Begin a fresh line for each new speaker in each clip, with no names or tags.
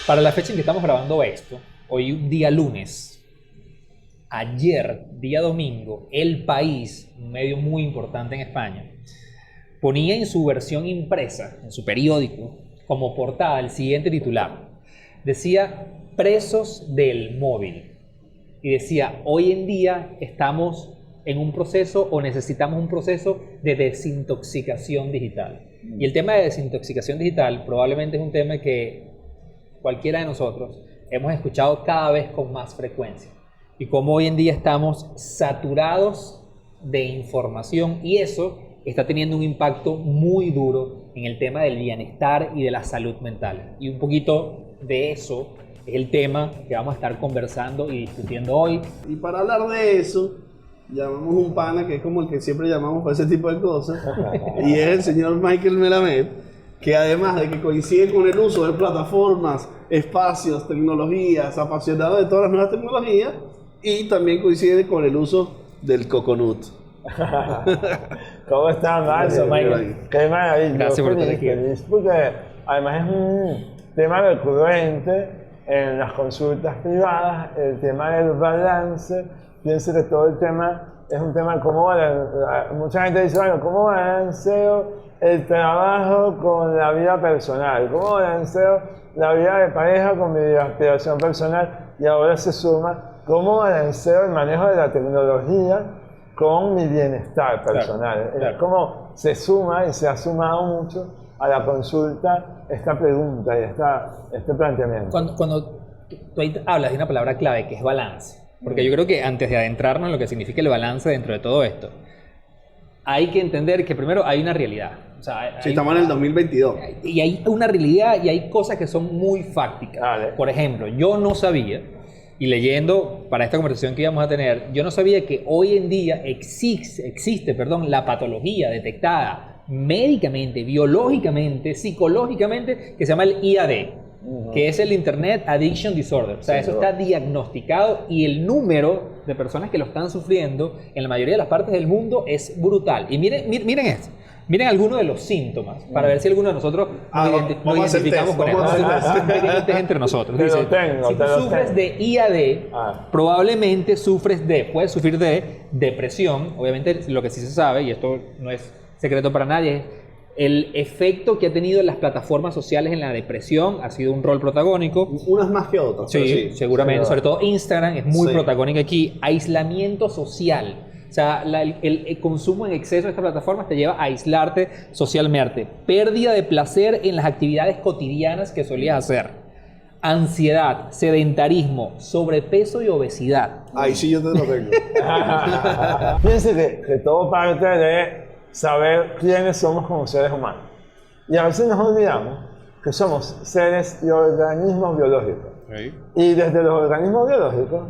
Para la fecha en que estamos grabando esto, hoy día lunes, ayer, día domingo, El País, un medio muy importante en España, ponía en su versión impresa, en su periódico, como portada el siguiente titular. Decía, presos del móvil. Y decía, hoy en día estamos en un proceso o necesitamos un proceso de desintoxicación digital. Y el tema de desintoxicación digital probablemente es un tema que cualquiera de nosotros hemos escuchado cada vez con más frecuencia. Y como hoy en día estamos saturados de información y eso está teniendo un impacto muy duro en el tema del bienestar y de la salud mental. Y un poquito de eso es el tema que vamos a estar conversando y discutiendo hoy.
Y para hablar de eso, llamamos un pana que es como el que siempre llamamos para ese tipo de cosas, y es el señor Michael Melamed, que además de que coincide con el uso de plataformas, espacios, tecnologías, apasionado de todas las nuevas tecnologías, y también coincide con el uso del coconut.
¿Cómo estás, Mario? Qué maravilla.
Gracias por estar aquí.
Feliz porque además es un tema recurrente en las consultas privadas, el tema del balance. Pienso que todo el tema es un tema como mucha gente dice, bueno, ¿cómo balanceo el trabajo con la vida personal? ¿Cómo balanceo la vida de pareja con mi aspiración personal? Y ahora se suma, ¿cómo balanceo el manejo de la tecnología con mi bienestar personal?
Claro.
Cómo se suma y se ha sumado mucho a la consulta esta pregunta y este planteamiento.
Cuando tú ahí hablas de una palabra clave que es balance, porque yo creo que antes de adentrarnos en lo que significa el balance dentro de todo esto, hay que entender que primero hay una realidad. O sea,
Sí, estamos en el 2022.
Y hay una realidad y hay cosas que son muy fácticas.
Vale.
Por ejemplo, yo no sabía, y leyendo para esta conversación que íbamos a tener, yo no sabía que hoy en día existe la patología detectada médicamente, biológicamente, psicológicamente, que se llama el IAD, que es el Internet Addiction Disorder. O sea, eso está diagnosticado y el número de personas que lo están sufriendo en la mayoría de las partes del mundo es brutal. Y miren esto. Miren algunos de los síntomas para ver si alguno de nosotros nos identificamos con esto. Vamos a hacer un pequeño test entre nosotros. Dice, si tú sufres de IAD, probablemente puedes sufrir de depresión. Obviamente lo que sí se sabe, y esto no es secreto para nadie, es el efecto que ha tenido en las plataformas sociales en la depresión ha sido un rol protagónico.
Unas más que otras.
Sí, seguramente. Sobre todo Instagram es muy
Sí.
protagónico aquí. Aislamiento social. O sea, el consumo en exceso de estas plataformas te lleva a aislarte socialmente. Pérdida de placer en las actividades cotidianas que solías hacer. Ansiedad, sedentarismo, sobrepeso y obesidad.
Ahí sí yo te lo tengo.
Fíjense que todo parte de saber quiénes somos como seres humanos. Y a veces nos olvidamos que somos seres y organismos biológicos.
Sí.
Y desde los organismos biológicos,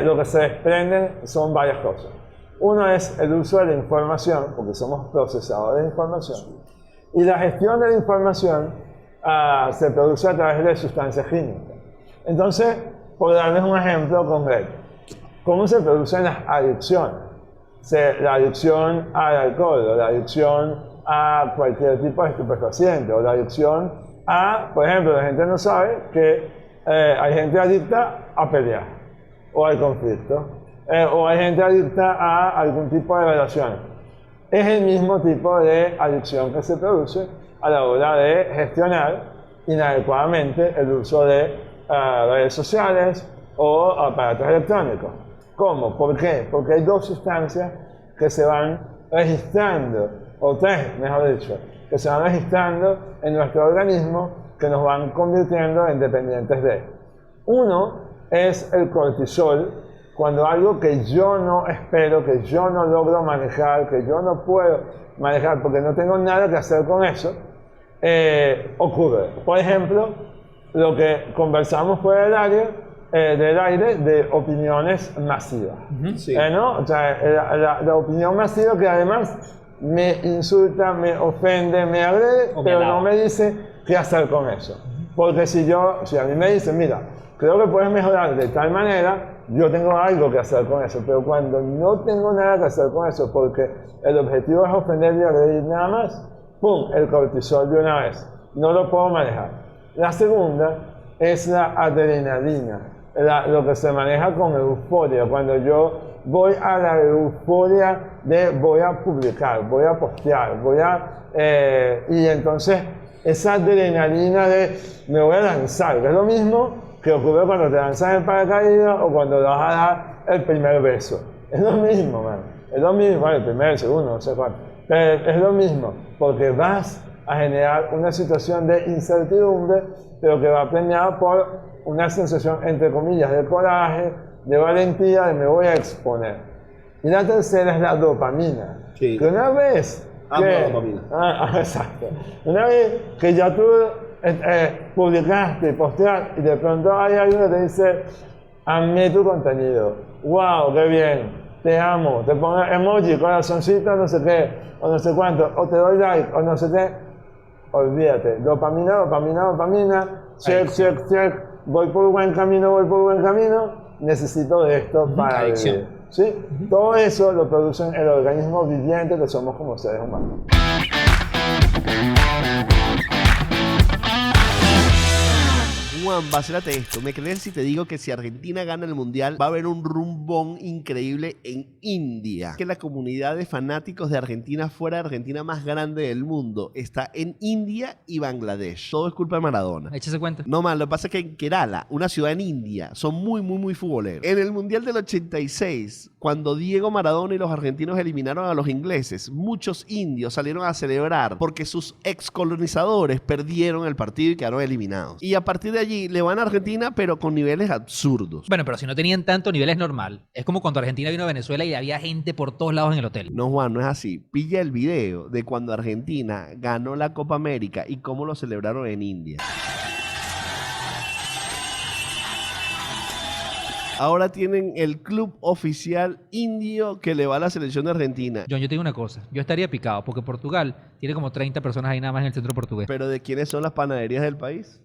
lo que se desprenden son varias cosas. Uno es el uso de la información, porque somos procesadores de información. Y la gestión de la información se produce a través de sustancias químicas. Entonces, por darles un ejemplo concreto, ¿cómo se producen las adicciones? La adicción al alcohol, o la adicción a cualquier tipo de estupefaciente, o la adicción a, por ejemplo, la gente no sabe que hay gente adicta a pelear, o al conflicto, o hay gente adicta a algún tipo de relación. Es el mismo tipo de adicción que se produce a la hora de gestionar inadecuadamente el uso de redes sociales o aparatos electrónicos. ¿Cómo? ¿Por qué? Porque hay dos sustancias que se van registrando, o tres, mejor dicho, que se van registrando en nuestro organismo que nos van convirtiendo en dependientes de. Uno es el cortisol, cuando algo que yo no espero, que yo no logro manejar, que yo no puedo manejar porque no tengo nada que hacer con eso, ocurre. Por ejemplo, lo que conversamos fuera del aire de opiniones masivas.
Sí.
¿No? O sea, la opinión masiva que además me insulta, me ofende, me agrede, pero no me dice qué hacer con eso. Porque si a mí me dicen, mira, creo que puedes mejorar de tal manera, yo tengo algo que hacer con eso. Pero cuando no tengo nada que hacer con eso, porque el objetivo es ofender y agredir nada más, ¡pum!, el cortisol de una vez. No lo puedo manejar. La segunda es la adrenalina, lo que se maneja con euforia. Cuando yo voy a la euforia de voy a publicar, voy a postear, y entonces esa adrenalina de me voy a lanzar, que es lo mismo que ocurre cuando te lanzas en paracaídas o cuando vas a dar el primer beso. Es lo mismo, man. Es lo mismo, bueno, el primero, el segundo, no sé cuánto. Pero es lo mismo, porque vas a generar una situación de incertidumbre, pero que va premiada por una sensación, entre comillas, de coraje, de valentía, de me voy a exponer. Y la tercera es la dopamina.
Sí.
Que una vez
dopamina.
Exacto. Una vez que ya tú publicaste, posteaste, y de pronto hay alguien que te dice, amé tu contenido, wow, qué bien, te amo, te pongo emoji, corazoncito, no sé qué, o no sé cuánto, o te doy like, o no sé qué, olvídate, dopamina, check, voy por buen camino, necesito de esto para vivir. ¿Sí? Todo eso lo producen el organismo viviente que somos como seres humanos.
Juan, vacílate esto. ¿Me crees si te digo que si Argentina gana el Mundial va a haber un rumbón increíble en India? Que la comunidad de fanáticos de Argentina fuera de Argentina más grande del mundo está en India y Bangladesh. Todo es culpa de Maradona.
Échese cuenta.
No más, lo que pasa es que en Kerala, una ciudad en India, son muy futboleros. En el Mundial del 86, cuando Diego Maradona y los argentinos eliminaron a los ingleses, muchos indios salieron a celebrar porque sus excolonizadores perdieron el partido y quedaron eliminados. Y a partir de allí le van a Argentina, pero con niveles absurdos.
Bueno, pero si no tenían tanto nivel es normal. Es como cuando Argentina vino a Venezuela y había gente por todos lados en el hotel.
No, Juan, no es así. Pilla el video de cuando Argentina ganó la Copa América y cómo lo celebraron en India. Ahora tienen el club oficial indio que le va a la selección de Argentina.
John, yo te digo una cosa. Yo estaría picado porque Portugal tiene como 30 personas ahí nada más en el centro portugués.
¿Pero de quiénes son las panaderías del país?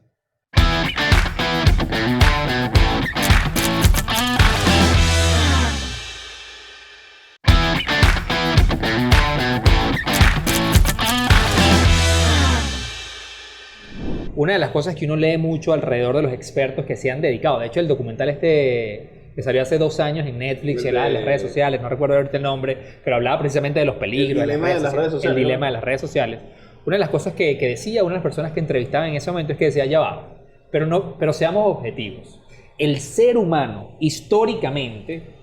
Una de las cosas que uno lee mucho alrededor de los expertos que se han dedicado, de hecho el documental que salió hace 2 años en Netflix, era de las redes sociales, no recuerdo ahorita el nombre, pero hablaba precisamente de los peligros,
el dilema de las redes sociales.
El dilema de las redes sociales. Una de las cosas que decía una de las personas que entrevistaba en ese momento es que decía, ya va, pero seamos objetivos. El ser humano, históricamente,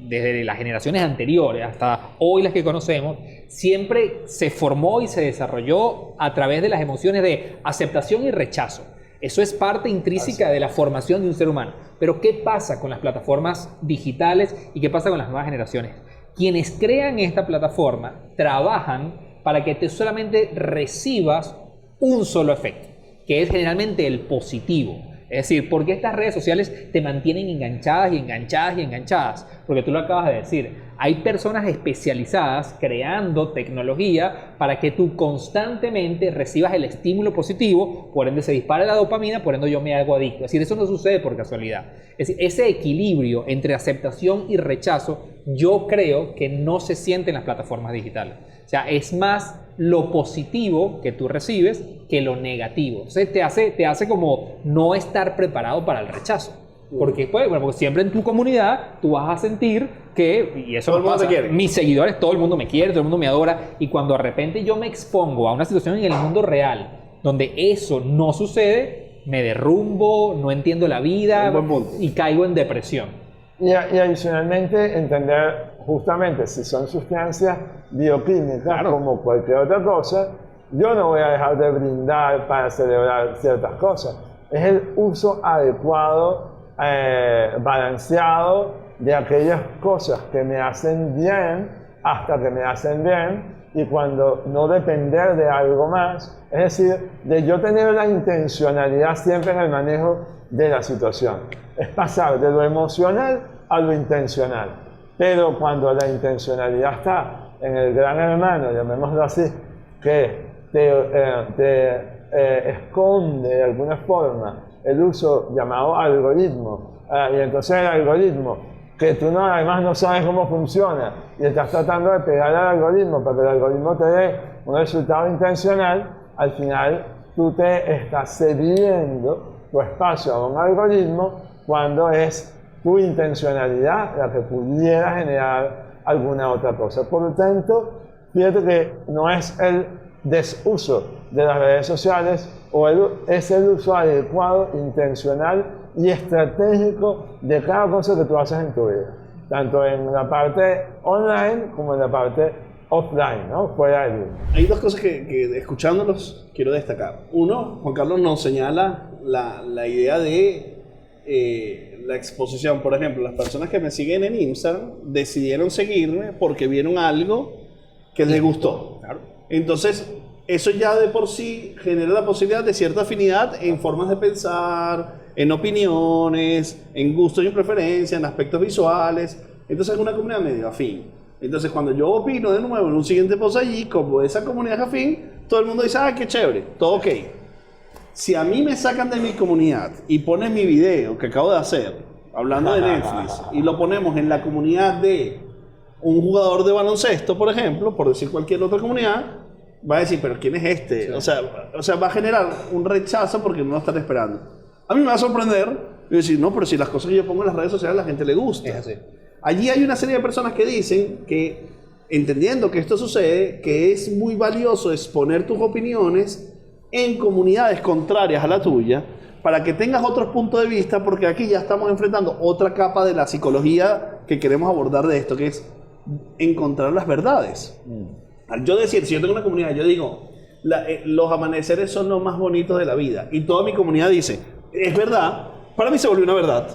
desde las generaciones anteriores hasta hoy las que conocemos, siempre se formó y se desarrolló a través de las emociones de aceptación y rechazo. Eso es parte intrínseca de la formación de un ser humano. Pero ¿qué pasa con las plataformas digitales y qué pasa con las nuevas generaciones? Quienes crean esta plataforma trabajan para que tú solamente recibas un solo efecto, que es generalmente el positivo. Es decir, ¿por qué estas redes sociales te mantienen enganchadas? Porque tú lo acabas de decir. Hay personas especializadas creando tecnología para que tú constantemente recibas el estímulo positivo, por ende se dispara la dopamina, por ende yo me hago adicto. Es decir, eso no sucede por casualidad. Es decir, ese equilibrio entre aceptación y rechazo, yo creo que no se siente en las plataformas digitales. O sea, es más lo positivo que tú recibes que lo negativo. Entonces te hace como no estar preparado para el rechazo. Porque, pues, bueno, porque siempre en tu comunidad tú vas a sentir que, y eso
todo el mundo
pasa,
te quiere.
Mis seguidores, todo el mundo me quiere, todo el mundo me adora, y cuando de repente yo me expongo a una situación en el mundo real donde eso no sucede, me derrumbo, no entiendo la vida y caigo en depresión.
Y adicionalmente entender justamente si son sustancias bioquímicas como cualquier otra cosa, yo no voy a dejar de brindar para celebrar ciertas cosas. Es el uso adecuado, balanceado de aquellas cosas que me hacen bien hasta que me hacen bien, y cuando no depender de algo más, es decir, de yo tener la intencionalidad siempre en el manejo de la situación. Es pasar de lo emocional a lo intencional. Pero cuando la intencionalidad está en el gran hermano, llamémoslo así, que te esconde de alguna forma el uso llamado algoritmo, y entonces el algoritmo, que tú además no sabes cómo funciona, y estás tratando de pegar al algoritmo para que el algoritmo te dé un resultado intencional, al final tú te estás cediendo tu espacio a un algoritmo cuando es tu intencionalidad la que pudiera generar alguna otra cosa. Por lo tanto, fíjate que no es el desuso de las redes sociales es el uso adecuado, intencional y estratégico de cada cosa que tú haces en tu vida, tanto en la parte online como en la parte offline, ¿no? Fuera del libro.
Hay dos cosas que escuchándolos quiero destacar. Uno, Juan Carlos nos señala la idea de la exposición. Por ejemplo, las personas que me siguen en Instagram decidieron seguirme porque vieron algo que les gustó.
Claro.
Entonces, eso ya de por sí genera la posibilidad de cierta afinidad en formas de pensar, en opiniones, en gustos y preferencias, en aspectos visuales. Entonces es una comunidad medio afín. Entonces cuando yo opino de nuevo en un siguiente post allí, como esa comunidad es afín, todo el mundo dice, ah, qué chévere, todo ok. Si a mí me sacan de mi comunidad y ponen mi video que acabo de hacer, hablando de Netflix, y lo ponemos en la comunidad de un jugador de baloncesto, por ejemplo, por decir cualquier otra comunidad, va a decir, pero ¿quién es este? Sí. O sea, va a generar un rechazo porque no lo están esperando. A mí me va a sorprender y decir, no, pero si las cosas que yo pongo en las redes sociales a la gente le gusta.
Es así.
Allí hay una serie de personas que dicen que, entendiendo que esto sucede, que es muy valioso exponer tus opiniones en comunidades contrarias a la tuya para que tengas otros puntos de vista, porque aquí ya estamos enfrentando otra capa de la psicología que queremos abordar de esto, que es encontrar las verdades. Al yo decir, si yo tengo una comunidad, yo digo, los amaneceres son los más bonitos de la vida, y toda mi comunidad dice, es verdad, para mí se volvió una verdad.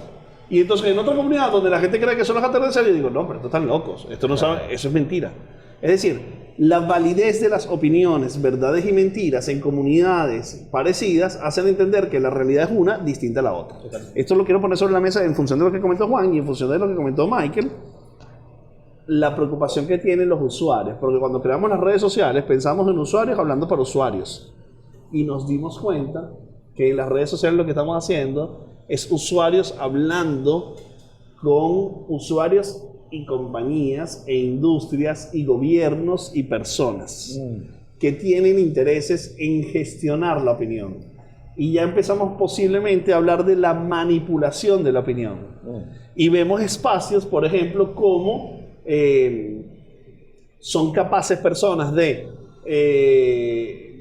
Y entonces en otra comunidad donde la gente cree que son los atardeceres, yo digo, no, pero estos están locos, esto no sabe, eso es mentira. Es decir, la validez de las opiniones, verdades y mentiras en comunidades parecidas hacen entender que la realidad es una distinta a la otra. Esto lo quiero poner sobre la mesa en función de lo que comentó Juan y en función de lo que comentó Michael. La preocupación que tienen los usuarios, porque cuando creamos las redes sociales pensamos en usuarios hablando para usuarios y nos dimos cuenta que en las redes sociales lo que estamos haciendo es usuarios hablando con usuarios y compañías e industrias y gobiernos y personas que tienen intereses en gestionar la opinión. Y ya empezamos posiblemente a hablar de la manipulación de la opinión. Y vemos espacios, por ejemplo, como son capaces personas de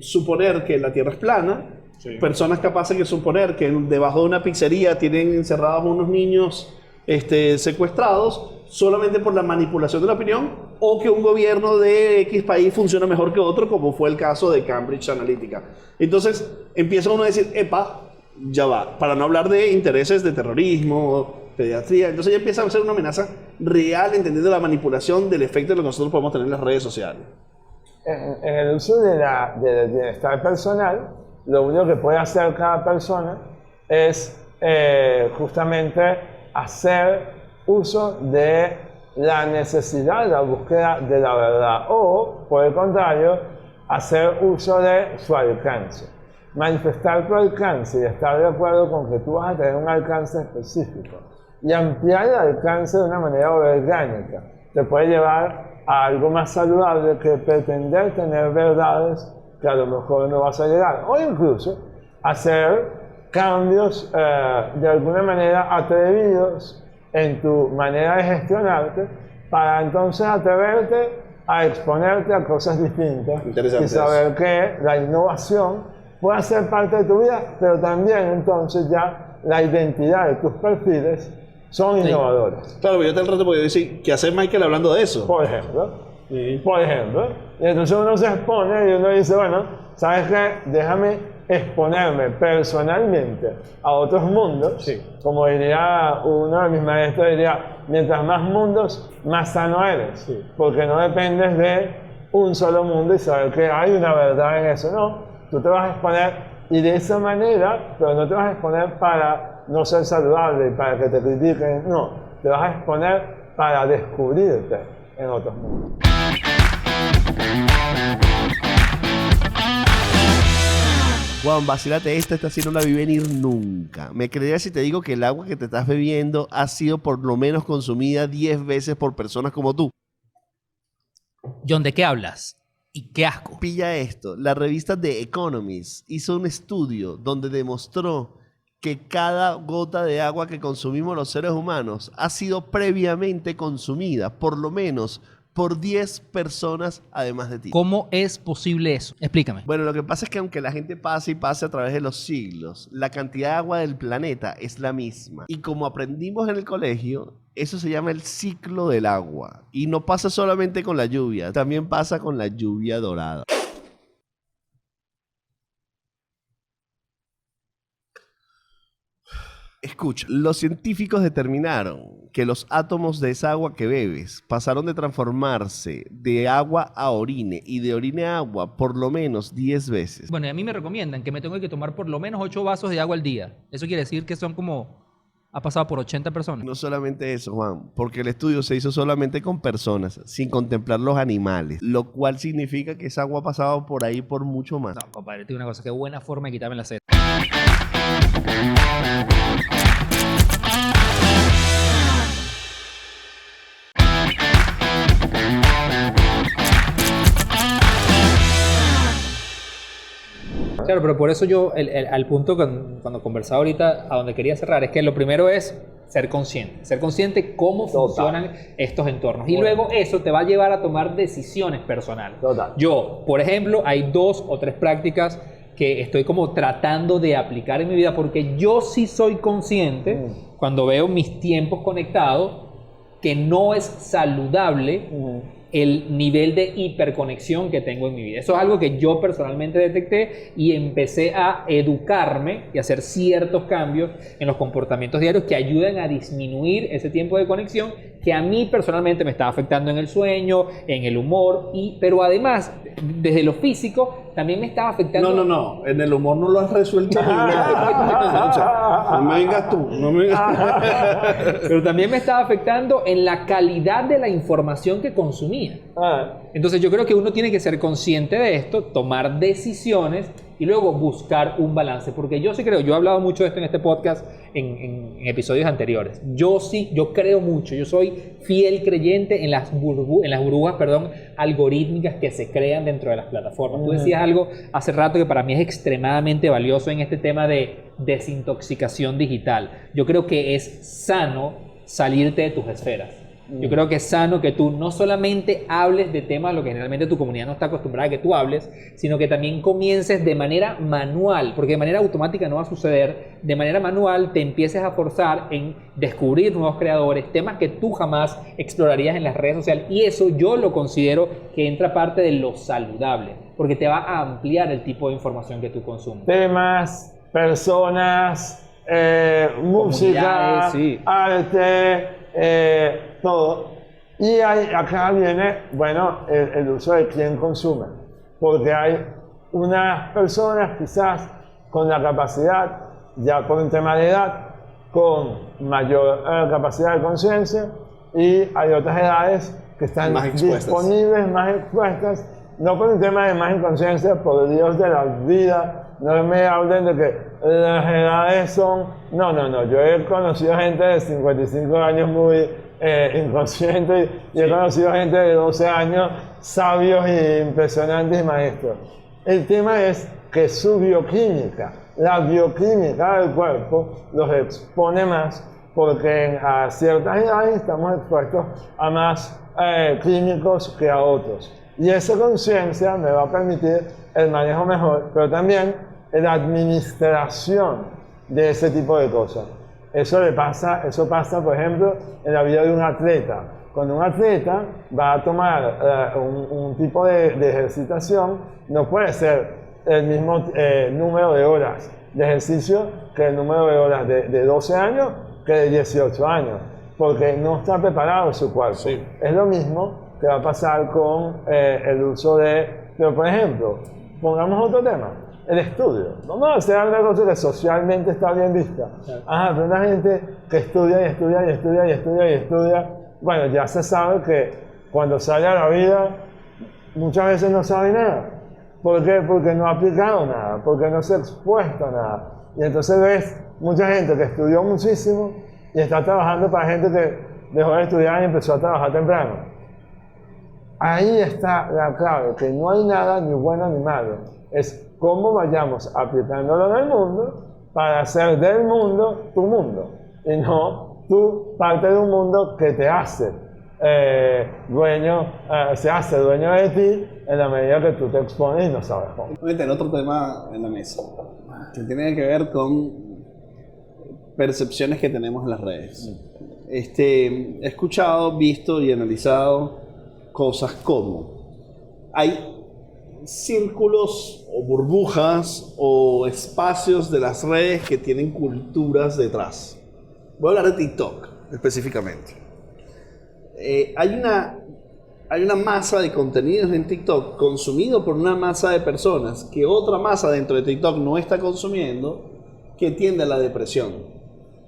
suponer que la Tierra es plana, sí. Personas capaces de suponer que debajo de una pizzería tienen encerrados unos niños secuestrados solamente por la manipulación de la opinión, o que un gobierno de X país funciona mejor que otro, como fue el caso de Cambridge Analytica. Entonces empieza uno a decir, epa, ya va, para no hablar de intereses de terrorismo, pediatría. Entonces ya empieza a ser una amenaza real, entendiendo la manipulación del efecto de lo que nosotros podemos tener en las redes sociales.
En el uso del bienestar personal, lo único que puede hacer cada persona es justamente hacer uso de la necesidad, la búsqueda de la verdad, o, por el contrario, hacer uso de su alcance. Manifestar tu alcance y estar de acuerdo con que tú vas a tener un alcance específico y ampliar el alcance de una manera orgánica te puede llevar a algo más saludable que pretender tener verdades que a lo mejor no vas a llegar, o incluso hacer cambios de alguna manera atrevidos en tu manera de gestionarte para entonces atreverte a exponerte a cosas distintas y saber que la innovación puede ser parte de tu vida, pero también entonces ya la identidad de tus perfiles son innovadores.
Claro, pero yo te rato porque decir, ¿qué hace Michael hablando de eso?
Por ejemplo. Por ejemplo. Y entonces uno se expone y uno dice, bueno, ¿sabes qué? Déjame exponerme personalmente a otros mundos. Sí. Como diría uno de mis maestros, diría, mientras más mundos, más sano eres. Sí. Porque no dependes de un solo mundo y saber que hay una verdad en eso. No, tú te vas a exponer y de esa manera, pero no te vas a exponer para no ser saludable y para que te critiquen. No, te vas a exponer para descubrirte en otros mundos.
Juan, vacílate esta sí no la vi venir nunca. Me creerías si te digo que el agua que te estás bebiendo ha sido por lo menos consumida 10 veces por personas como tú.
John, ¿de qué hablas? Y qué asco.
Pilla esto, la revista The Economist hizo un estudio donde demostró que cada gota de agua que consumimos los seres humanos ha sido previamente consumida, por lo menos, por 10 personas además de ti.
¿Cómo es posible eso? Explícame.
Bueno, lo que pasa es que aunque la gente pase y pase a través de los siglos, la cantidad de agua del planeta es la misma. Y como aprendimos en el colegio, eso se llama el ciclo del agua. Y no pasa solamente con la lluvia, también pasa con la lluvia dorada. Escucha, los científicos determinaron que los átomos de esa agua que bebes pasaron de transformarse de agua a orine y de orine a agua por lo menos 10 veces.
Bueno, y a mí me recomiendan que me tengo que tomar por lo menos 8 vasos de agua al día. Eso quiere decir que son como... Ha pasado por 80 personas.
No solamente eso, Juan, porque el estudio se hizo solamente con personas, sin contemplar los animales, lo cual significa que esa agua ha pasado por ahí por mucho más.
No, compadre, te digo una cosa. Qué buena forma de quitarme la sed. Claro, pero por eso yo, al punto cuando conversaba ahorita, a donde quería cerrar, es que lo primero es ser consciente cómo funcionan estos entornos. Y luego eso te va a llevar a tomar decisiones personales.
Total.
Yo, por ejemplo, hay 2 o 3 prácticas que estoy como tratando de aplicar en mi vida porque yo sí soy consciente, cuando veo mis tiempos conectados, que no es saludable el nivel de hiperconexión que tengo en mi vida. Eso es algo que yo personalmente detecté y empecé a educarme y a hacer ciertos cambios en los comportamientos diarios que ayuden a disminuir ese tiempo de conexión que a mí personalmente me estaba afectando en el sueño, en el humor, pero además, desde lo físico, también me estaba afectando...
No, en el humor no lo has resuelto. No me vengas tú, no me vengas.
Pero también me estaba afectando en la calidad de la información que consumía. Entonces yo creo que uno tiene que ser consciente de esto, tomar decisiones y luego buscar un balance. Porque yo sí creo, yo he hablado mucho de esto en este podcast en episodios anteriores. Yo creo mucho, yo soy fiel creyente en las burbujas, algorítmicas que se crean dentro de las plataformas. Tú decías algo hace rato que para mí es extremadamente valioso en este tema de desintoxicación digital. Yo creo que es sano salirte de tus esferas. Yo creo que es sano que tú no solamente hables de temas lo que generalmente tu comunidad no está acostumbrada a que tú hables, sino que también comiences de manera manual, porque de manera automática no va a suceder, de manera manual te empieces a forzar en descubrir nuevos creadores, temas que tú jamás explorarías en las redes sociales, y eso yo lo considero que entra parte de lo saludable, porque te va a ampliar el tipo de información que tú consumes.
Temas, personas, música,
sí,
arte, todo. Y acá viene, bueno, el uso de quién consume. Porque hay unas personas quizás con la capacidad, ya por un tema de edad, con mayor capacidad de conciencia, y hay otras edades que están
más
disponibles, más expuestas, no por un tema de más inconsciencia, por Dios de la vida. No me hablen de que las edades son... No. Yo he conocido gente de 55 años muy inconsciente y he conocido gente de 12 años sabios e impresionantes y maestros. El tema es que su bioquímica, la bioquímica del cuerpo, los expone más porque a ciertas edades estamos expuestos a más químicos que a otros. Y esa conciencia me va a permitir el manejo mejor, pero también la administración de ese tipo de cosas. Eso pasa, por ejemplo, en la vida de un atleta. Cuando un atleta va a tomar un tipo de ejercitación, no puede ser el mismo número de horas de ejercicio que el número de horas de 12 años que de 18 años, porque no está preparado su cuerpo.
Sí.
Es lo mismo que va a pasar con el uso de... Pero, por ejemplo, pongamos otro tema. El estudio. Vamos a hacer una cosa que socialmente está bien vista. Pero una gente que estudia, bueno, ya se sabe que cuando sale a la vida, muchas veces no sabe nada. ¿Por qué? Porque no ha aplicado nada, porque no se ha expuesto a nada. Y entonces ves mucha gente que estudió muchísimo y está trabajando para gente que dejó de estudiar y empezó a trabajar temprano. Ahí está la clave, que no hay nada ni bueno ni malo. Es cómo vayamos aplicándolo en el mundo para hacer del mundo tu mundo y no tú parte de un mundo que te hace se hace dueño de ti en la medida que tú te expones y no sabes cómo.
Voy a tener otro tema en la mesa que tiene que ver con percepciones que tenemos en las redes. He escuchado, visto y analizado cosas como hay círculos o burbujas o espacios de las redes que tienen culturas detrás. Voy a hablar de TikTok específicamente. Hay una masa de contenidos en TikTok consumido por una masa de personas que otra masa dentro de TikTok no está consumiendo, que tiende a la depresión,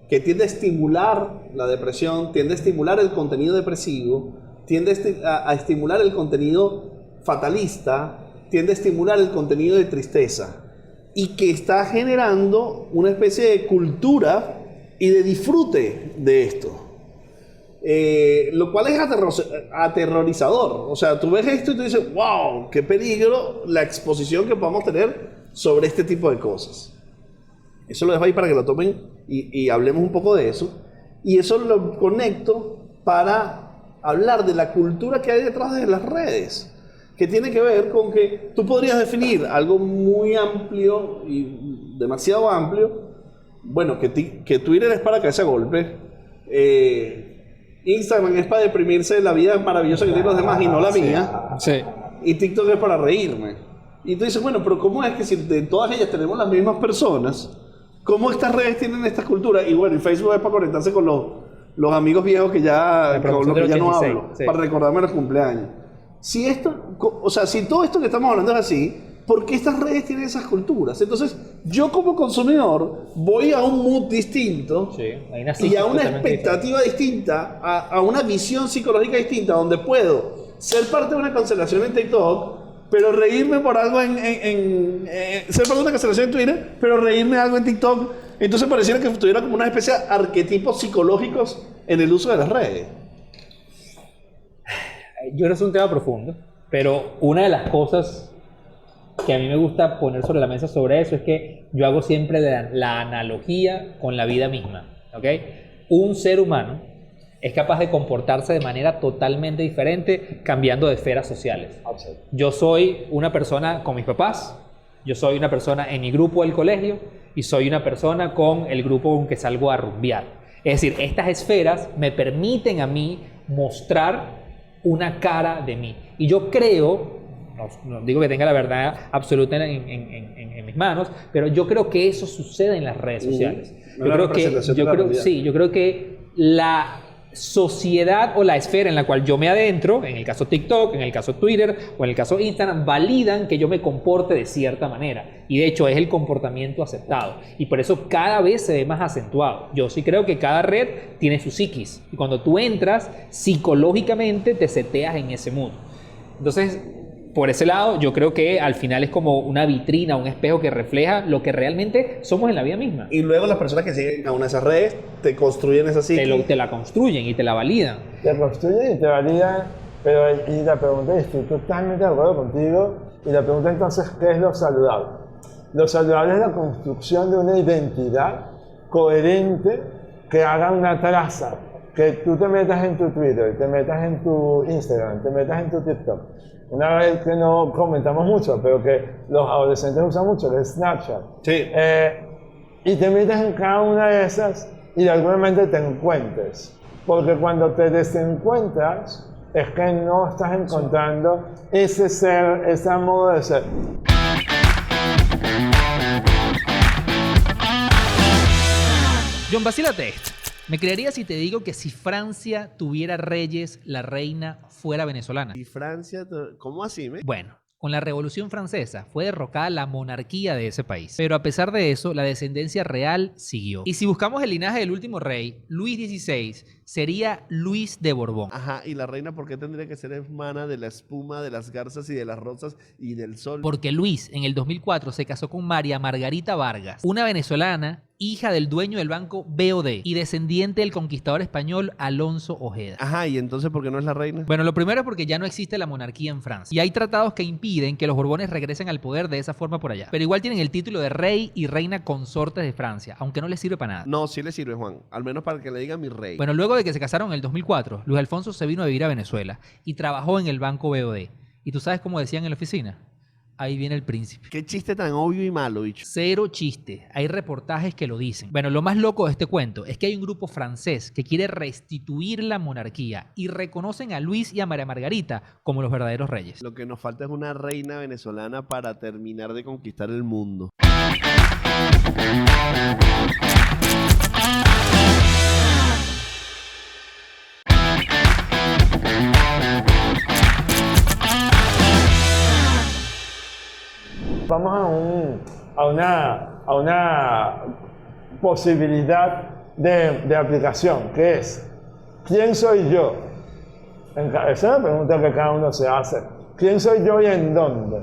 que tiende a estimular la depresión, tiende a estimular el contenido depresivo, tiende a estimular el contenido fatalista, tiende a estimular el contenido de tristeza y que está generando una especie de cultura y de disfrute de esto. Lo cual es aterrorizador. O sea, tú ves esto y tú dices, wow, qué peligro la exposición que podamos tener sobre este tipo de cosas. Eso lo dejo ahí para que lo tomen y hablemos un poco de eso. Y eso lo conecto para hablar de la cultura que hay detrás de las redes, que tiene que ver con que tú podrías definir algo muy amplio y demasiado amplio. Bueno, que Twitter es para caerse a golpe. Instagram es para deprimirse de la vida maravillosa que tienen los demás y no la mía.
Sí.
Y TikTok es para reírme. Y tú dices, bueno, pero ¿cómo es que si de todas ellas tenemos las mismas personas, cómo estas redes tienen esta cultura? Y bueno, y Facebook es para conectarse con los amigos viejos que ya, con los que ya no hablo, sí, para recordarme los cumpleaños. Si esto, o sea, si todo esto que estamos hablando es así, ¿por qué estas redes tienen esas culturas? Entonces, yo como consumidor voy a un mood distinto,
Sí,
y a una expectativa distinta, a una visión psicológica distinta, donde puedo ser parte de una cancelación en TikTok, pero reírme por algo ser parte de una cancelación en Twitter, pero reírme de algo en TikTok. Entonces pareciera que tuviera como una especie de arquetipos psicológicos en el uso de las redes.
Yo creo que es un tema profundo, pero una de las cosas que a mí me gusta poner sobre la mesa sobre eso es que yo hago siempre la analogía con la vida misma, ¿ok? Un ser humano es capaz de comportarse de manera totalmente diferente cambiando de esferas sociales. Yo soy una persona con mis papás, yo soy una persona en mi grupo del colegio y soy una persona con el grupo con que salgo a rumbear. Es decir, estas esferas me permiten a mí mostrar una cara de mí. Y yo creo, no digo que tenga la verdad absoluta en mis manos, pero yo creo que eso sucede en las redes sociales. Yo creo que la sociedad o la esfera en la cual yo me adentro, en el caso TikTok, en el caso Twitter o en el caso Instagram, validan que yo me comporte de cierta manera. Y de hecho es el comportamiento aceptado. Y por eso cada vez se ve más acentuado. Yo sí creo que cada red tiene su psiquis. Y cuando tú entras, psicológicamente te seteas en ese mundo. Entonces, por ese lado, yo creo que al final es como una vitrina, un espejo que refleja lo que realmente somos en la vida misma.
Y luego las personas que siguen a una de esas redes te construyen esa psique.
Te la construyen y te la validan.
Te construyen y te validan, pero y la pregunta es, estoy totalmente de acuerdo contigo, y la pregunta entonces, ¿qué es lo saludable? Lo saludable es la construcción de una identidad coherente que haga una traza, que tú te metas en tu Twitter, te metas en tu Instagram, te metas en tu TikTok. Una vez que no comentamos mucho, pero que los adolescentes usan mucho, que es Snapchat.
Sí.
Y te metes en cada una de esas y de alguna manera te encuentres. Porque cuando te desencuentras es que no estás encontrando ese ser, ese modo de ser.
John, vacílate esto. ¿Me creerías si te digo que si Francia tuviera reyes, la reina fuera venezolana?
¿Y Francia? ¿Cómo así?
Bueno, con la Revolución Francesa fue derrocada la monarquía de ese país. Pero a pesar de eso, la descendencia real siguió. Y si buscamos el linaje del último rey, Luis XVI, sería Luis de Borbón.
Ajá, ¿y la reina por qué tendría que ser hermana de la espuma, de las garzas y de las rosas y del sol?
Porque Luis en el 2004 se casó con María Margarita Vargas, una venezolana hija del dueño del banco BOD y descendiente del conquistador español Alonso Ojeda.
Ajá, ¿y entonces por qué no es la reina?
Bueno, lo primero es porque ya no existe la monarquía en Francia y hay tratados que impiden que los Borbones regresen al poder de esa forma por allá. Pero igual tienen el título de rey y reina consortes de Francia, aunque no les sirve para nada.
No, sí le sirve, Juan. Al menos para que le diga mi rey.
Bueno, luego de que se casaron en el 2004, Luis Alfonso se vino a vivir a Venezuela y trabajó en el banco BOD. ¿Y tú sabes cómo decían en la oficina? Ahí viene el príncipe.
Qué chiste tan obvio y malo, bicho.
Cero chiste. Hay reportajes que lo dicen. Bueno, lo más loco de este cuento es que hay un grupo francés que quiere restituir la monarquía y reconocen a Luis y a María Margarita como los verdaderos reyes.
Lo que nos falta es una reina venezolana para terminar de conquistar el mundo.
Vamos a una posibilidad de aplicación, que es, ¿quién soy yo? Esa es la pregunta que cada uno se hace. ¿Quién soy yo y en dónde?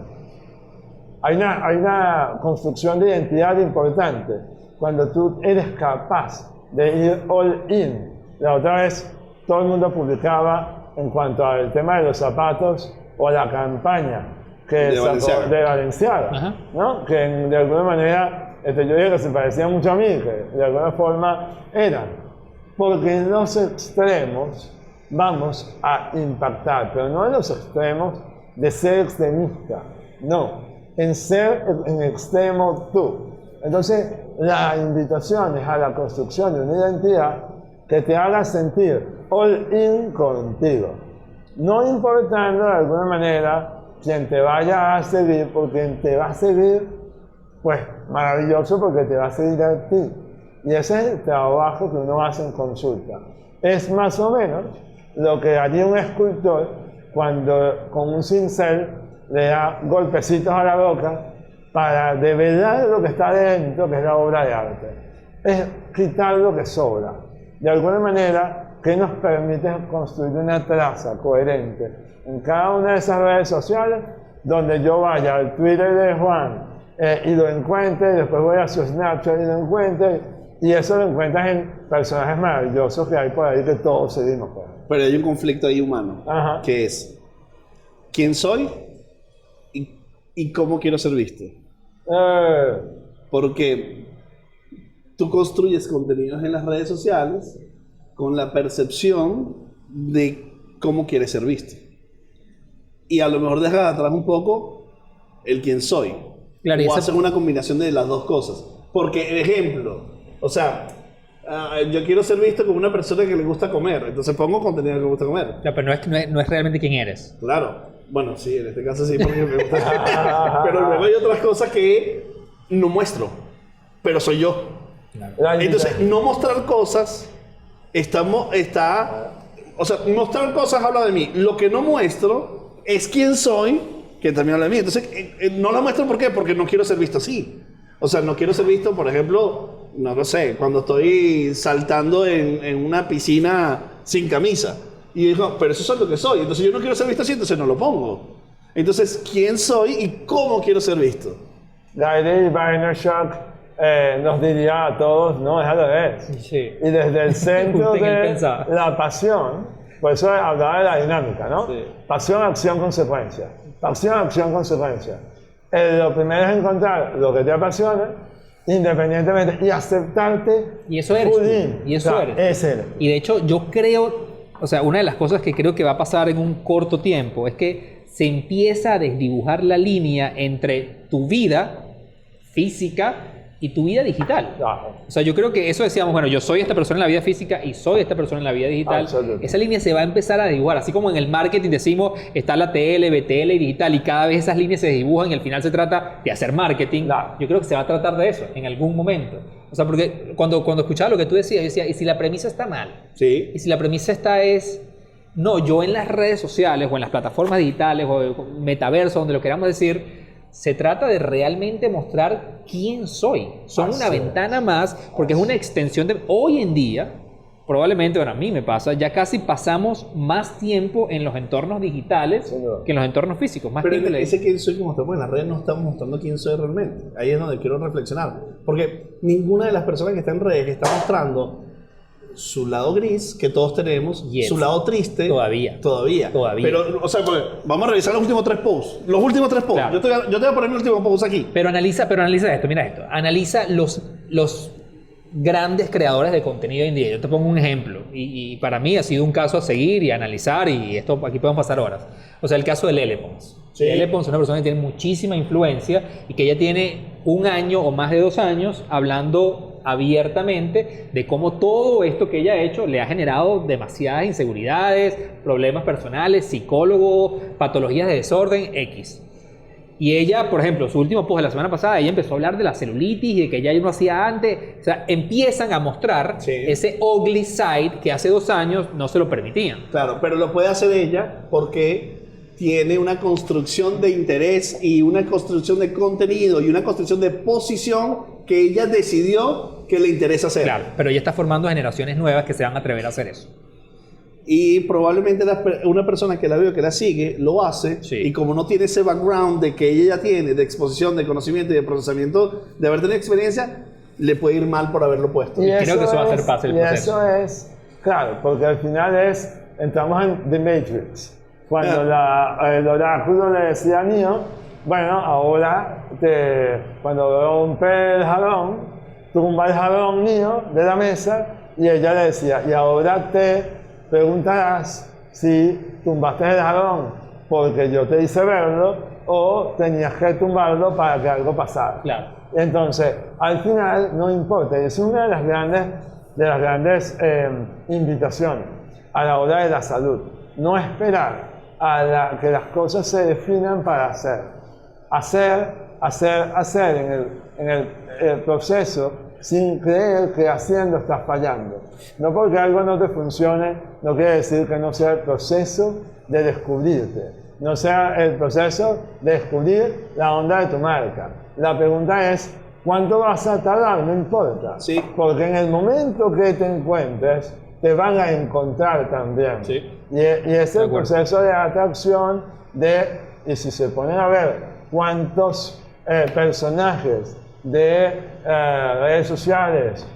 Hay una construcción de identidad importante cuando tú eres capaz de ir all in. La otra vez todo el mundo publicaba en cuanto al tema de los zapatos o la campaña que de Balenciaga, ¿no? Que de alguna manera, yo digo que se parecían mucho a mí, que de alguna forma eran. Porque en los extremos vamos a impactar, pero no en los extremos de ser extremista, no, en ser en extremo tú. Entonces, la invitación es a la construcción de una identidad que te haga sentir all in contigo, no importando de alguna manera quien te vaya a seguir, porque quien te va a seguir, pues maravilloso, porque te va a seguir a ti. Y ese es el trabajo que uno hace en consulta. Es más o menos lo que haría un escultor cuando con un cincel le da golpecitos a la boca para develar lo que está dentro, que es la obra de arte. Es quitar lo que sobra. De alguna manera, que nos permite construir una traza coherente en cada una de esas redes sociales, donde yo vaya al Twitter de Juan y lo encuentre, y después voy a su Snapchat y lo encuentre, y eso lo encuentras en personajes maravillosos que hay por ahí que todos seguimos.
Pero hay un conflicto ahí humano,
Ajá.
que es ¿quién soy y cómo quiero ser visto? Porque tú construyes contenidos en las redes sociales con la percepción de cómo quieres ser visto. Y a lo mejor dejas atrás un poco el quién soy.
Claro,
o haces una combinación de las dos cosas. Porque, ejemplo, o sea, yo quiero ser visto como una persona que le gusta comer. Entonces pongo contenido que le gusta comer.
Claro, pero no es realmente quién eres.
Claro. Bueno, sí, en este caso sí, porque me gusta. Pero luego hay otras cosas que no muestro, pero soy yo.
Claro.
Entonces, no mostrar cosas o sea, mostrar cosas habla de mí. Lo que no muestro es quién soy, que también habla de mí. Entonces, no lo muestro, ¿por qué? Porque no quiero ser visto así. O sea, no quiero ser visto, por ejemplo, no lo sé, cuando estoy saltando en una piscina sin camisa. Y digo, pero eso es lo que soy. Entonces, yo no quiero ser visto así, entonces no lo pongo. Entonces, ¿quién soy y cómo quiero ser visto?
Gary Vaynerchuk nos diría a todos, no, déjalo ver.
Sí.
Y desde el centro
Justo en él
de
pensaba.
la pasión, por eso hablaba de la dinámica, ¿no?
Sí.
Pasión, acción, consecuencia. Pasión, acción, consecuencia. Lo primero es encontrar lo que te apasiona, independientemente, y aceptarte.
Y eso eres
full
tú.
in.
Y eso
O sea,
eres.
ese eres.
Y de hecho, yo creo, o sea, una de las cosas que creo que va a pasar en un corto tiempo es que se empieza a desdibujar la línea entre tu vida física y tu vida digital.
Claro.
O sea, yo creo que eso decíamos, bueno, yo soy esta persona en la vida física y soy esta persona en la vida digital.
Absolutamente.
Esa línea se va a empezar a dibujar, así como en el marketing decimos, está la TL, BTL y digital, y cada vez esas líneas se dibujan y al final se trata de hacer marketing.
Claro.
Yo creo que se va a tratar de eso en algún momento. O sea, porque cuando escuchaba lo que tú decías, yo decía, ¿y si la premisa está mal?
Sí.
Y si la premisa no, yo en las redes sociales o en las plataformas digitales o metaverso, donde lo queramos decir, se trata de realmente mostrar quién soy. Son una ventana más, porque es una extensión de... Hoy en día, probablemente, bueno, a mí me pasa, ya casi pasamos más tiempo en los entornos digitales
Sin duda.
que en los entornos físicos. Más
Pero
tiempo le-
ese quién soy que mostramos en las redes no estamos mostrando quién soy realmente. Ahí es donde quiero reflexionar. Porque ninguna de las personas que está en redes está mostrando su lado gris, que todos tenemos,
Yes.
su lado triste.
Todavía.
Todavía. Pero, o sea, pues, vamos a revisar los últimos 3 posts. Los últimos 3 posts.
Claro.
Yo te voy a poner mi último post aquí.
Pero analiza esto, mira esto. Analiza los grandes creadores de contenido hoy en día. Yo te pongo un ejemplo. Y para mí ha sido un caso a seguir y analizar. Y esto aquí podemos pasar horas. O sea, el caso de Lele Pons.
Sí.
Lele Pons es una persona que tiene muchísima influencia y que ya tiene 1 año o más de 2 años hablando abiertamente de cómo todo esto que ella ha hecho le ha generado demasiadas inseguridades, problemas personales, psicólogo, patologías de desorden, X. Y ella, por ejemplo, su último post de la semana pasada, ella empezó a hablar de la celulitis y de que ella no hacía antes. O sea, empiezan a mostrar
Sí.
ese ugly side que hace 2 años no se lo permitían.
Claro, pero lo puede hacer ella porque tiene una construcción de interés y una construcción de contenido y una construcción de posición que ella decidió que le interesa hacer.
Claro, pero ella está formando generaciones nuevas que se van a atrever a hacer eso.
Y probablemente una persona que la veo, que la sigue, lo hace.
Sí.
Y como no tiene ese background de que ella ya tiene, de exposición, de conocimiento y de procesamiento, de haber tenido experiencia, le puede ir mal por haberlo puesto.
Y creo que eso va a hacer parte del
y
proceso.
eso es, claro, porque al final entramos en The Matrix. Cuando el oráculo le decía a Neo, bueno, ahora cuando rompe el jarrón, tumba el jarrón Neo de la mesa y ella le decía, y ahora te preguntarás si tumbaste el jarrón porque yo te hice verlo o tenías que tumbarlo para que algo pasara.
Claro.
Entonces, al final no importa, es una de las grandes invitaciones a la hora de la salud. No esperar que las cosas se definan para hacer. Hacer en el proceso sin creer que haciendo estás fallando. No porque algo no te funcione, no quiere decir que no sea el proceso de descubrirte. No sea el proceso de descubrir la onda de tu marca. La pregunta es, ¿cuánto vas a tardar? No importa.
Sí.
Porque en el momento que te encuentres, te van a encontrar también.
Sí.
Y es
De
el
acuerdo.
proceso de atracción y si se ponen a ver cuántos personajes de redes sociales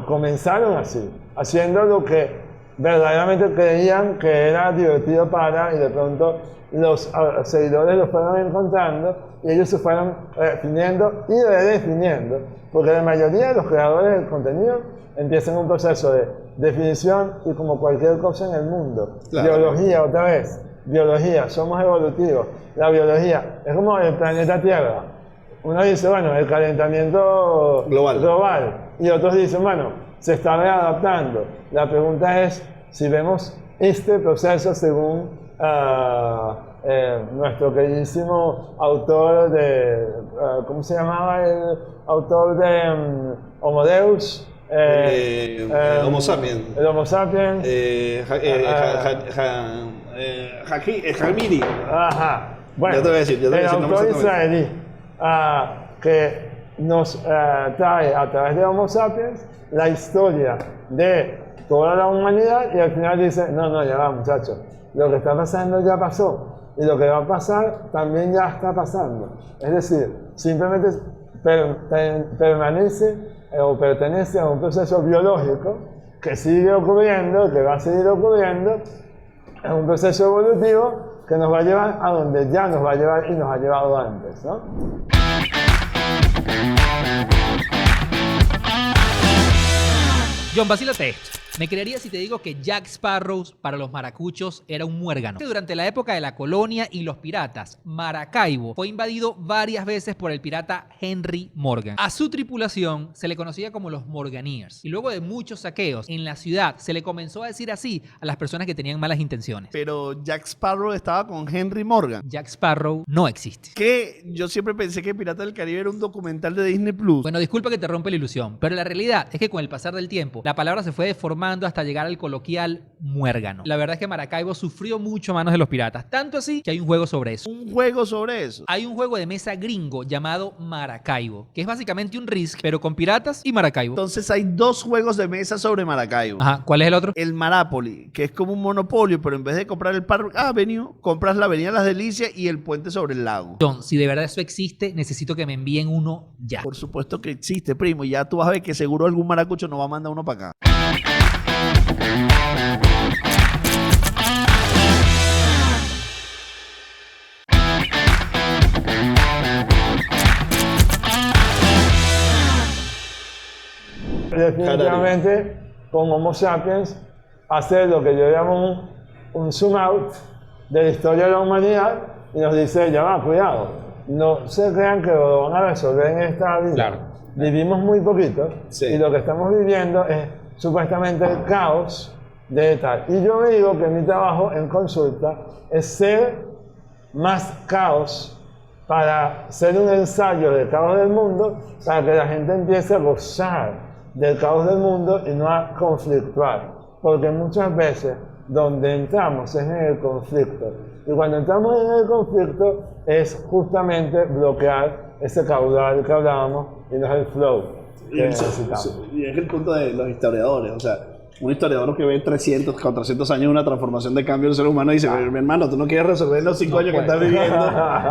comenzaron así, haciendo lo que verdaderamente creían que era divertido y de pronto los seguidores los fueron encontrando y ellos se fueron definiendo y redefiniendo, porque la mayoría de los creadores del contenido empiezan un proceso de definición y como cualquier cosa en el mundo.
Claro.
Biología, otra vez, biología, somos evolutivos. La biología es como el planeta Tierra. Uno dice, bueno, el calentamiento global. Y otros dicen, bueno, se está readaptando. La pregunta es si vemos este proceso según nuestro queridísimo autor de, ¿cómo se llamaba el autor de Homo Deus?
Homo sapiens.
El Homo sapiens.
Hamidi.
Ajá. Bueno,
Yo te voy a decir,
el
el
autor
nombre
israelí que nos trae a través de Homo sapiens la historia de toda la humanidad y al final dice, no, ya va muchachos, lo que está pasando ya pasó y lo que va a pasar también ya está pasando. Es decir, simplemente permanece o pertenece a un proceso biológico que sigue ocurriendo, que va a seguir ocurriendo, es un proceso evolutivo que nos va a llevar a donde ya nos va a llevar y nos ha llevado antes, ¿no?
John, vacílate esto. Me creería si te digo que Jack Sparrow para los maracuchos era un muérgano. Durante la época de la colonia y los piratas, Maracaibo fue invadido varias veces por el pirata Henry Morgan. A su tripulación se le conocía como los Morganeers. Y luego de muchos saqueos en la ciudad, se le comenzó a decir así a las personas que tenían malas intenciones.
Pero Jack Sparrow estaba con Henry Morgan.
Jack Sparrow no existe.
Que yo siempre pensé que Pirata del Caribe era un documental de Disney Plus.
Bueno, disculpa que te rompe la ilusión, pero la realidad es que con el pasar del tiempo, la palabra se fue deformando transformando hasta llegar al coloquial muérgano. La verdad es que Maracaibo sufrió mucho a manos de los piratas, tanto así que hay un juego sobre eso.
Un juego sobre eso.
Hay un juego de mesa gringo llamado Maracaibo, que es básicamente un Risk, pero con piratas y Maracaibo.
Entonces hay dos juegos de mesa sobre Maracaibo.
Ajá, ¿cuál es el otro?
El Marápoli, que es como un monopolio, pero en vez de comprar el Park Avenue, compras la Avenida Las Delicias y el puente sobre el lago.
John, si de verdad eso existe, necesito que me envíen uno ya.
Por supuesto que existe, primo. Y ya tú vas a ver que seguro algún maracucho nos va a mandar uno para acá.
Definitivamente, con Homo sapiens, hacer lo que yo llamo un zoom out de la historia de la humanidad y nos dice, ya va, cuidado, no se crean que lo van a resolver en esta vida.
Claro.
Vivimos muy poquito y lo que estamos viviendo es supuestamente el caos de tal. Y yo digo que mi trabajo en consulta es ser más caos para ser un ensayo del caos del mundo, para que la gente empiece a gozar del caos del mundo y no a conflictuar. Porque muchas veces donde entramos es en el conflicto. Y cuando entramos en el conflicto es justamente bloquear ese caudal que hablábamos y no es el flow que necesitamos.
Y es el punto de los historiadores. O sea, un historiador que ve 300, 400 años una transformación de cambio del ser humano dice, mi hermano, tú no quieres resolver en los 5 años que estás viviendo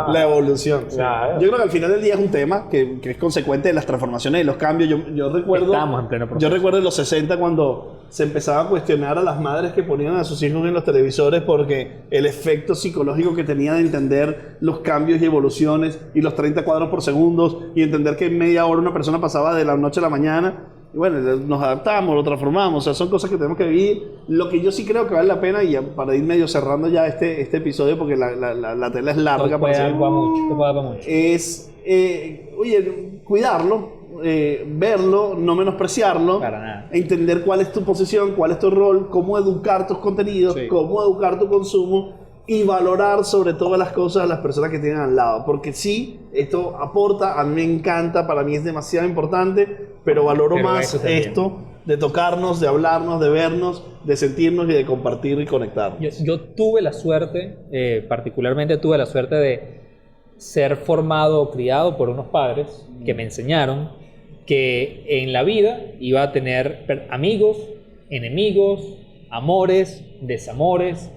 la evolución.
Claro.
Yo creo que al final del día es un tema que es consecuente de las transformaciones y los cambios. Yo recuerdo,
Estamos en pleno proceso.
yo recuerdo en los 60 cuando se empezaba a cuestionar a las madres que ponían a sus hijos en los televisores porque el efecto psicológico que tenía de entender los cambios y evoluciones y los 30 cuadros por segundo y entender que en media hora una persona pasaba de la noche a la mañana. Y bueno, nos adaptamos, lo transformamos, o sea, son cosas que tenemos que vivir. Lo que yo sí creo que vale la pena, y para ir medio cerrando ya este episodio, porque la tela es larga,
Puede dar para mucho.
es, oye, cuidarlo, verlo, no menospreciarlo,
Para nada.
entender cuál es tu posición, cuál es tu rol, cómo educar tus contenidos,
Sí.
cómo educar tu consumo y valorar sobre todas las cosas a las personas que tienen al lado. Porque sí, esto aporta, a mí me encanta, para mí es demasiado importante, pero valoro
Pero
más
eso también.
esto de tocarnos, de hablarnos, de vernos, de sentirnos y de compartir y conectarnos.
Yo tuve la suerte, particularmente tuve la suerte de ser formado o criado por unos padres que me enseñaron que en la vida iba a tener amigos, enemigos, amores, desamores,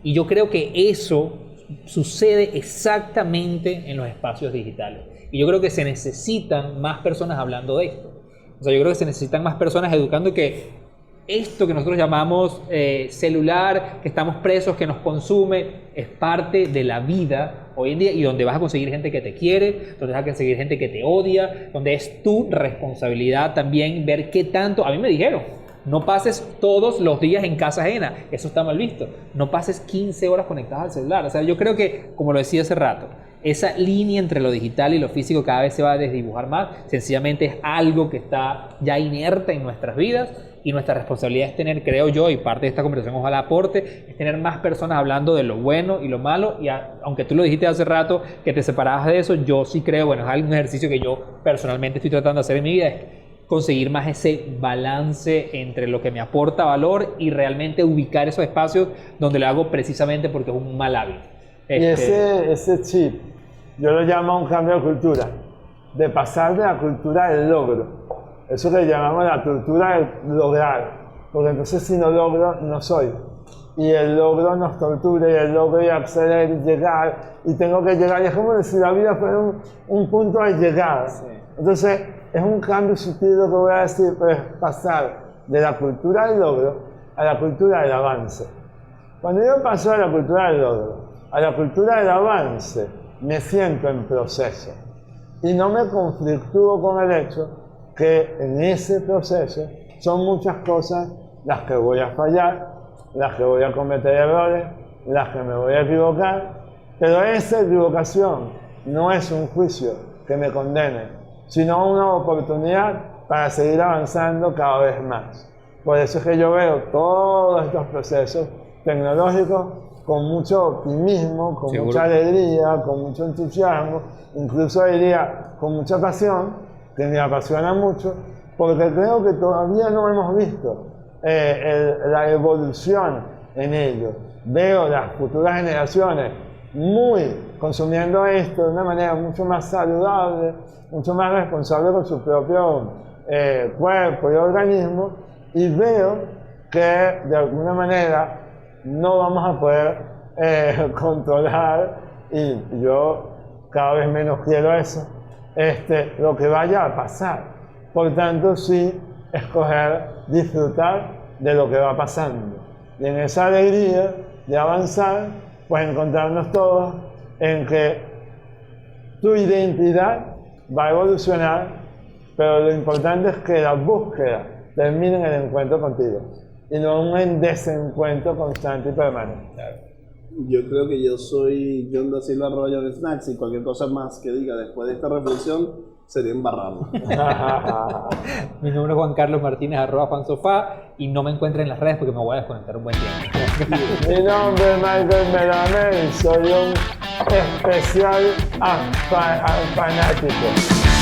y yo creo que eso sucede exactamente en los espacios digitales. Y yo creo que se necesitan más personas hablando de esto. O sea, yo creo que se necesitan más personas educando que esto que nosotros llamamos celular, que estamos presos, que nos consume, es parte de la vida hoy en día, y donde vas a conseguir gente que te quiere, donde vas a conseguir gente que te odia, donde es tu responsabilidad también ver qué tanto. A mí me dijeron, no pases todos los días en casa ajena, eso está mal visto. No pases 15 horas conectadas al celular. O sea, yo creo que, como lo decía hace rato, esa línea entre lo digital y lo físico cada vez se va a desdibujar más. Sencillamente es algo que está ya inerte en nuestras vidas, y nuestra responsabilidad es tener, creo yo, y parte de esta conversación ojalá aporte, es tener más personas hablando de lo bueno y lo malo. Y aunque tú lo dijiste hace rato que te separabas de eso, yo sí creo, bueno, es un ejercicio que yo personalmente estoy tratando de hacer en mi vida, es conseguir más ese balance entre lo que me aporta valor y realmente ubicar esos espacios donde lo hago precisamente porque es un mal hábito.
Y ese chip, yo lo llamo un cambio de cultura, de pasar de la cultura del logro, eso que llamamos la cultura del lograr, porque entonces si no logro, no soy. Y el logro nos tortura, y el logro y acceder y llegar, y tengo que llegar, y es como si la vida fuera un punto de llegada. Sí. Entonces, es un cambio sutil lo que voy a decir, pero es pasar de la cultura del logro a la cultura del avance. Cuando yo paso de la cultura del logro a la cultura del avance, me siento en proceso y no me conflictúo con el hecho que en ese proceso son muchas cosas las que voy a fallar, las que voy a cometer errores, las que me voy a equivocar, pero esa equivocación no es un juicio que me condene, sino una oportunidad para seguir avanzando cada vez más. Por eso es que yo veo todos estos procesos tecnológicos con mucho optimismo, con
Seguro.
mucha alegría, con mucho entusiasmo, incluso diría con mucha pasión, que me apasiona mucho, porque creo que todavía no hemos visto la evolución en ellos. Veo las futuras generaciones consumiendo esto de una manera mucho más saludable, mucho más responsable con su propio cuerpo y organismo, y veo que de alguna manera no vamos a poder controlar, y yo cada vez menos quiero eso, lo que vaya a pasar. Por tanto, sí, escoger disfrutar de lo que va pasando. Y en esa alegría de avanzar, pues encontrarnos todos en que tu identidad va a evolucionar, pero lo importante es que la búsqueda termine en el encuentro contigo y no un desencuentro constante y permanente.
Yo creo que yo soy John da Silva Arroyo de Snacks, y cualquier cosa más que diga después de esta reflexión sería embarrarlo.
Mi nombre es Juan Carlos Martínez, @Juansofá, y no me encuentren en las redes porque me voy a desconectar un buen tiempo.
Mi nombre es Michael Melamed y soy un especial fanático.